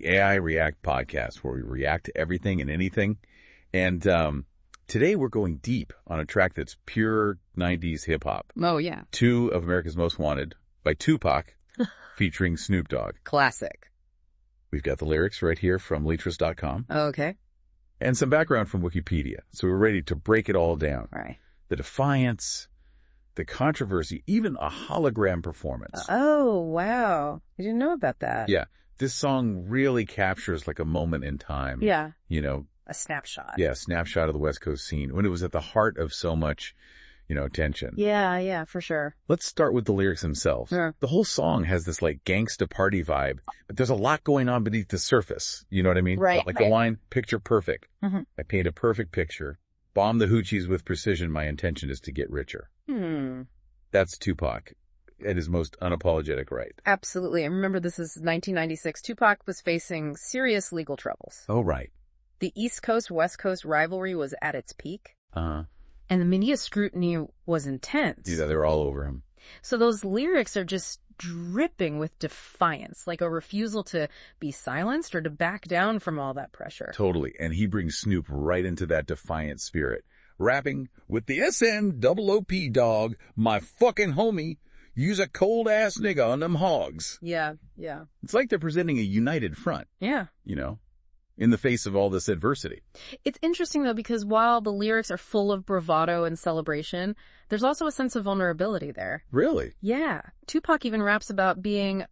the AI React podcast, where we react to everything and anything. And today we're going deep on a track that's pure 90s hip-hop. Oh, yeah. Two of America's Most Wanted by Tupac, featuring Snoop Dogg. Classic. We've got the lyrics right here from Litras.com. Okay. And some background from Wikipedia. So we're ready to break it all down. All right. The defiance, the controversy, even a hologram performance. Oh, wow. I didn't know about that. Yeah. This song really captures like a moment in time. Yeah. You know. A snapshot. Yeah, snapshot of the West Coast scene when it was at the heart of so much, tension. Yeah, for sure. Let's start with the lyrics themselves. Sure. The whole song has this like gangsta party vibe, but there's a lot going on beneath the surface. You know what I mean? Right. Like the line, picture perfect. Mm-hmm. I paint a perfect picture. Bomb the hoochies with precision. My intention is to get richer. That's Tupac at his most unapologetic right. Absolutely. And remember, this is 1996. Tupac was facing serious legal troubles. Oh, right. The East Coast-West Coast rivalry was at its peak. Uh-huh. And the media scrutiny was intense. Yeah, they were all over him. So those lyrics are just dripping with defiance, like a refusal to be silenced or to back down from all that pressure. Totally. And he brings Snoop right into that defiant spirit. Rapping with the SNOOP dog, my fucking homie, use a cold-ass nigga on them hogs. Yeah. It's like they're presenting a united front. Yeah. In the face of all this adversity. It's interesting, though, because while the lyrics are full of bravado and celebration, there's also a sense of vulnerability there. Really? Yeah. Tupac even raps about being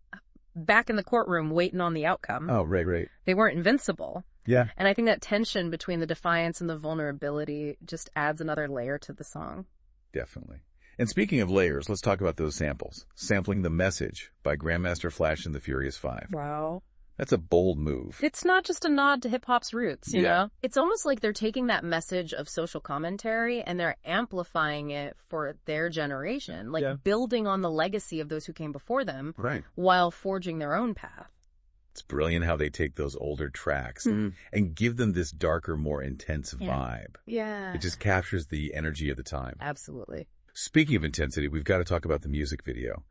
back in the courtroom waiting on the outcome. Oh, right. They weren't invincible. Yeah. And I think that tension between the defiance and the vulnerability just adds another layer to the song. Definitely. And speaking of layers, let's talk about those samples. Sampling The Message by Grandmaster Flash and the Furious Five. Wow. That's a bold move. It's not just a nod to hip-hop's roots, you Yeah. know? It's almost like they're taking that message of social commentary and they're amplifying it for their generation, like building on the legacy of those who came before them, Right. while forging their own path. It's brilliant how they take those older tracks and give them this darker, more intense vibe. Yeah. It just captures the energy of the time. Absolutely. Speaking of intensity, we've got to talk about the music video.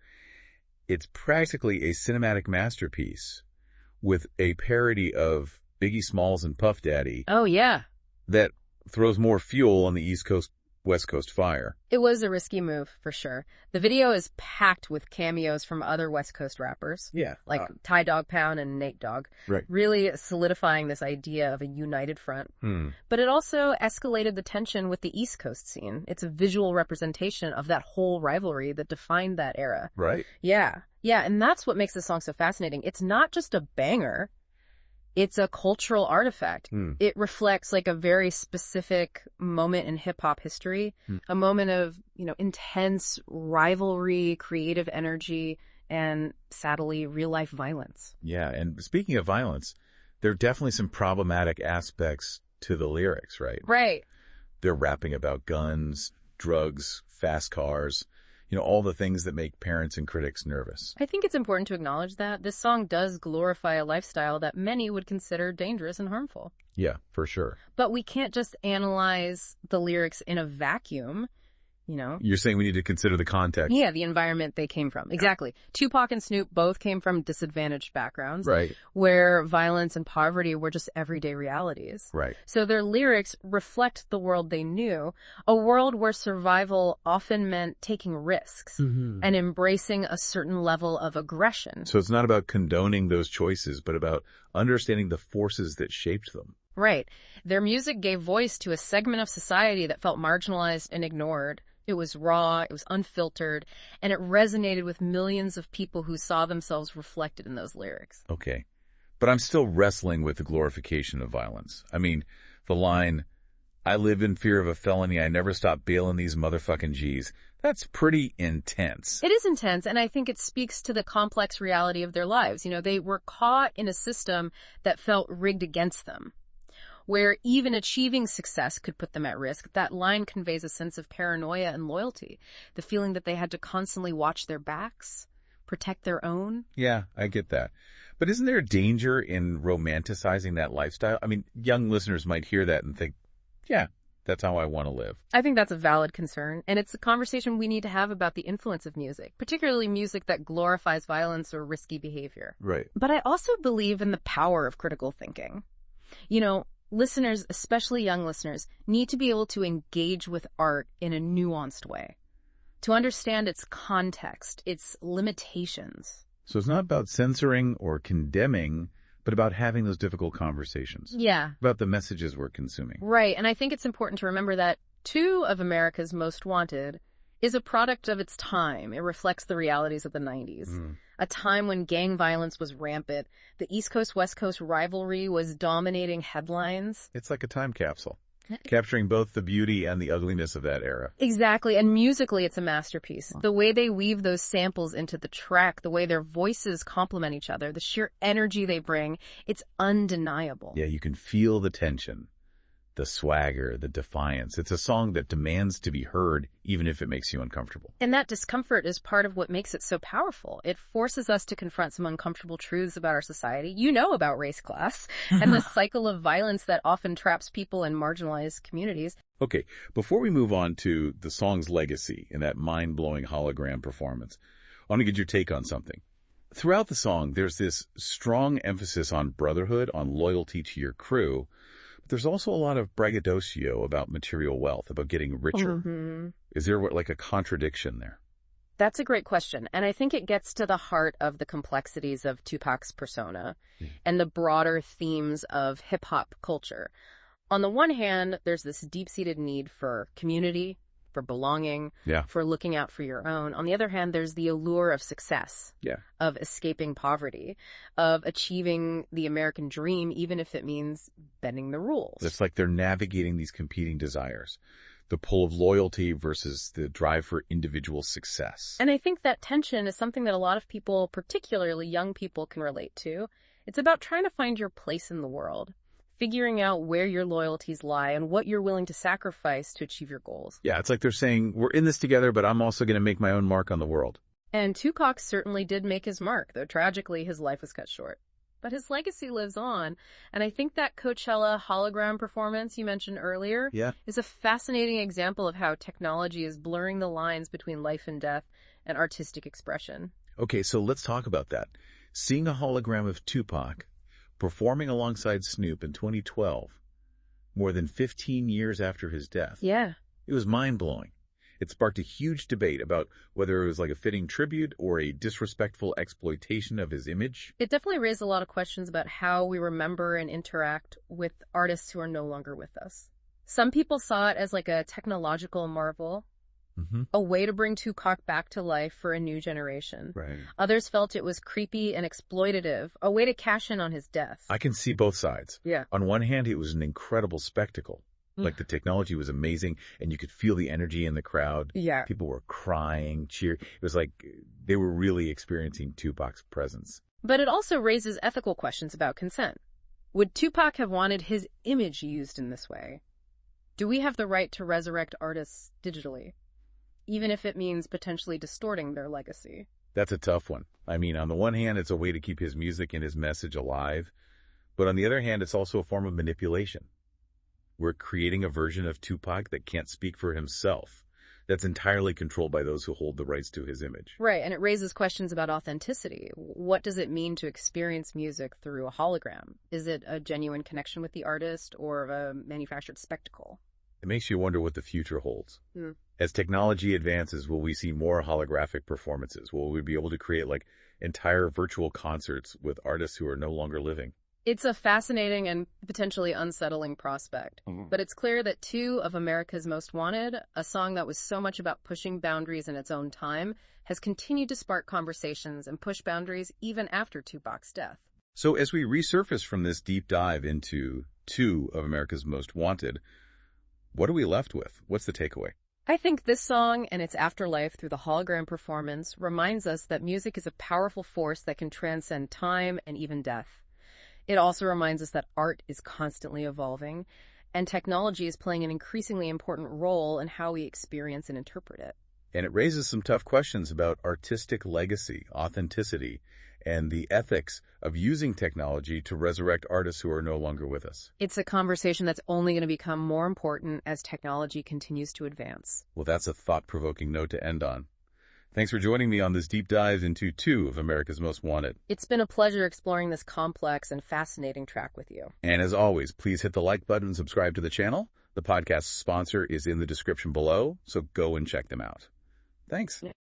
It's practically a cinematic masterpiece with a parody of Biggie Smalls and Puff Daddy. Oh, yeah. That throws more fuel on the East Coast, West Coast fire. It was a risky move, for sure. The video is packed with cameos from other West Coast rappers. Yeah. Like Ty Dog Pound and Nate Dogg. Right. Really solidifying this idea of a united front. But it also escalated the tension with the East Coast scene. It's a visual representation of that whole rivalry that defined that era. Right. Yeah, and that's what makes this song so fascinating. It's not just a banger. It's a cultural artifact. It reflects like a very specific moment in hip-hop history, a moment of, intense rivalry, creative energy, and sadly, real-life violence. Yeah, and speaking of violence, there are definitely some problematic aspects to the lyrics, right? Right. They're rapping about guns, drugs, fast cars, all the things that make parents and critics nervous. I think it's important to acknowledge that this song does glorify a lifestyle that many would consider dangerous and harmful. Yeah, for sure. But we can't just analyze the lyrics in a vacuum. You're saying we need to consider the context. Yeah, the environment they came from. Exactly. Tupac and Snoop both came from disadvantaged backgrounds. Right. Where violence and poverty were just everyday realities. Right. So their lyrics reflect the world they knew, a world where survival often meant taking risks and embracing a certain level of aggression. So it's not about condoning those choices, but about understanding the forces that shaped them. Right. Their music gave voice to a segment of society that felt marginalized and ignored. It was raw, it was unfiltered, and it resonated with millions of people who saw themselves reflected in those lyrics. Okay. But I'm still wrestling with the glorification of violence. I mean, the line, I live in fear of a felony, I never stop bailing these motherfucking G's. That's pretty intense. It is intense, and I think it speaks to the complex reality of their lives. They were caught in a system that felt rigged against them, where even achieving success could put them at risk. That line conveys a sense of paranoia and loyalty, the feeling that they had to constantly watch their backs, protect their own. Yeah, I get that. But isn't there a danger in romanticizing that lifestyle? I mean, young listeners might hear that and think, yeah, That's how I want to live. I think that's a valid concern, and it's a conversation we need to have about the influence of music, particularly music that glorifies violence or risky behavior. Right. But I also believe in the power of critical thinking. You know, listeners, especially young listeners, need to be able to engage with art in a nuanced way, to understand its context, its limitations. So it's not about censoring or condemning, but about having those difficult conversations. Yeah. About the messages we're consuming. Right, and I think it's important to remember that 2 of America's Most Wanted is a product of its time. It reflects the realities of the 90s, a time when gang violence was rampant. The East Coast-West Coast rivalry was dominating headlines. It's like a time capsule, capturing both the beauty and the ugliness of that era. Exactly, and musically it's a masterpiece. The way they weave those samples into the track, the way their voices complement each other, the sheer energy they bring, it's undeniable. Yeah, you can feel the tension, the swagger, the defiance. It's a song that demands to be heard, even if it makes you uncomfortable. And that discomfort is part of what makes it so powerful. It forces us to confront some uncomfortable truths about our society. You know about race class and the cycle of violence that often traps people in marginalized communities. Okay, before we move on to the song's legacy and that mind-blowing hologram performance, I want to get your take on something. Throughout the song, there's this strong emphasis on brotherhood, on loyalty to your crew. But there's also a lot of braggadocio about material wealth, about getting richer. Is there like a contradiction there? That's a great question. And I think it gets to the heart of the complexities of Tupac's persona and the broader themes of hip-hop culture. On the one hand, there's this deep-seated need for community, for belonging, for looking out for your own. On the other hand, there's the allure of success, of escaping poverty, of achieving the American dream, even if it means bending the rules. It's like they're navigating these competing desires, the pull of loyalty versus the drive for individual success. And I think that tension is something that a lot of people, particularly young people, can relate to. It's about trying to find your place in the world, figuring out where your loyalties lie and what you're willing to sacrifice to achieve your goals. Yeah, it's like they're saying, we're in this together, but I'm also going to make my own mark on the world. And Tupac certainly did make his mark, though tragically his life was cut short. But his legacy lives on, and I think that Coachella hologram performance you mentioned earlier is a fascinating example of how technology is blurring the lines between life and death and artistic expression. Okay, so let's talk about that. Seeing a hologram of Tupac performing alongside Snoop in 2012, more than 15 years after his death. Yeah. It was mind-blowing. It sparked a huge debate about whether it was like a fitting tribute or a disrespectful exploitation of his image. It definitely raised a lot of questions about how we remember and interact with artists who are no longer with us. Some people saw it as like a technological marvel, a way to bring Tupac back to life for a new generation. Right. Others felt it was creepy and exploitative, a way to cash in on his death. I can see both sides. Yeah. On one hand, it was an incredible spectacle. Like the technology was amazing and you could feel the energy in the crowd. Yeah. People were crying, cheering. It was like they were really experiencing Tupac's presence. But it also raises ethical questions about consent. Would Tupac have wanted his image used in this way? Do we have the right to resurrect artists digitally, even if it means potentially distorting their legacy? That's a tough one. I mean, on the one hand, it's a way to keep his music and his message alive. But on the other hand, it's also a form of manipulation. We're creating a version of Tupac that can't speak for himself, that's entirely controlled by those who hold the rights to his image. Right, and it raises questions about authenticity. What does it mean to experience music through a hologram? Is it a genuine connection with the artist or a manufactured spectacle? It makes you wonder what the future holds. As technology advances, will we see more holographic performances? Will we be able to create like entire virtual concerts with artists who are no longer living? It's a fascinating and potentially unsettling prospect. But it's clear that 2 of America's Most Wanted, a song that was so much about pushing boundaries in its own time, has continued to spark conversations and push boundaries even after Tupac's death. So as we resurface from this deep dive into 2 of America's Most Wanted, what are we left with? What's the takeaway? I think this song and its afterlife through the hologram performance reminds us that music is a powerful force that can transcend time and even death. It also reminds us that art is constantly evolving, and technology is playing an increasingly important role in how we experience and interpret it. And it raises some tough questions about artistic legacy, authenticity, and the ethics of using technology to resurrect artists who are no longer with us. It's a conversation that's only going to become more important as technology continues to advance. Well, that's a thought-provoking note to end on. Thanks for joining me on this deep dive into two of America's Most Wanted. It's been a pleasure exploring this complex and fascinating track with you. And as always, please hit the like button and subscribe to the channel. The podcast sponsor is in the description below, so go and check them out. Thanks.